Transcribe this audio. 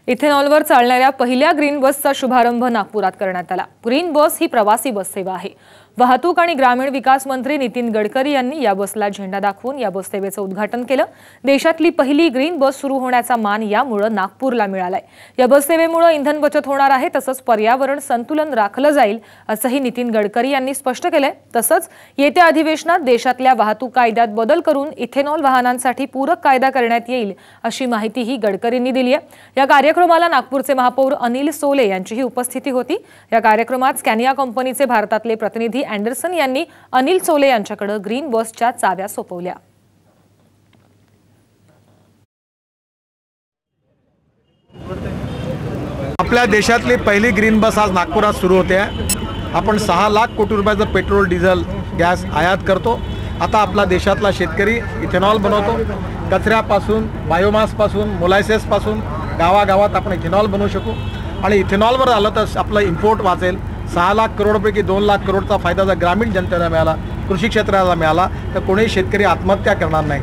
इथेनॉलवर चालणाऱ्या पहिल्या ग्रीन बसचा शुभारंभ नागपुरात करण्यात आला। ग्रीन बस ही प्रवासी बस सेवा आहे। वाहतूक आणि ग्रामीण विकास मंत्री नितीन गडकरी यांनी या बसला झेंडा दाखवून या बस सेवेचं उद्घाटन केलं। देशातली पहिली ग्रीन बस सुरू होण्याचा मान यामुळे नागपूरला मिळालाय। या बस सेवेमुळे इंधन बचत होणार आहे, तसंच पर्यावरण संतुलन राखलं जाईल असंही नितीन गडकरी यांनी स्पष्ट केलंय। तसंच येत्या अधिवेशनात देशातल्या वाहतूक कायद्यात बदल करून इथेनॉल वाहनांसाठी पूरक कायदा करण्यात येईल अशी माहितीही गडकरींनी दिली आहे। या कार्यक्रमाला नागपूरचे महापौर अनिल सोले यांचीही उपस्थिती होती। या कार्यक्रमात स्कॅनिया कंपनीचे भारतातले प्रतिनिधी अँडरसन यांनी अनिल सोले यांच्याकडे ग्रीन बसच्या चाव्या सोपवल्या। आपल्या देशातली पहिली ग्रीन बस आज नागपुरात सुरू होते आहे। आपण 6 लाख कोटी रुपयाचं पेट्रोल, डिझेल, गॅस आयात करतो। आता आपला देशातला शेतकरी इथेनॉल बनवतो। कचऱ्यापासून, बायोमासपासून, मोलॅसेसपासून गावागावात आपण इथेनॉल बनवू शकू आणि इथेनॉलवर आलं तर आपलं इम्पोर्ट वाचेल। 6 लाख करोडपैकी 2 लाख करोडचा फायदा जर ग्रामीण जनतेला मिळाला, कृषी क्षेत्राला मिळाला तर कोणीही शेतकरी आत्महत्या करणार नाही।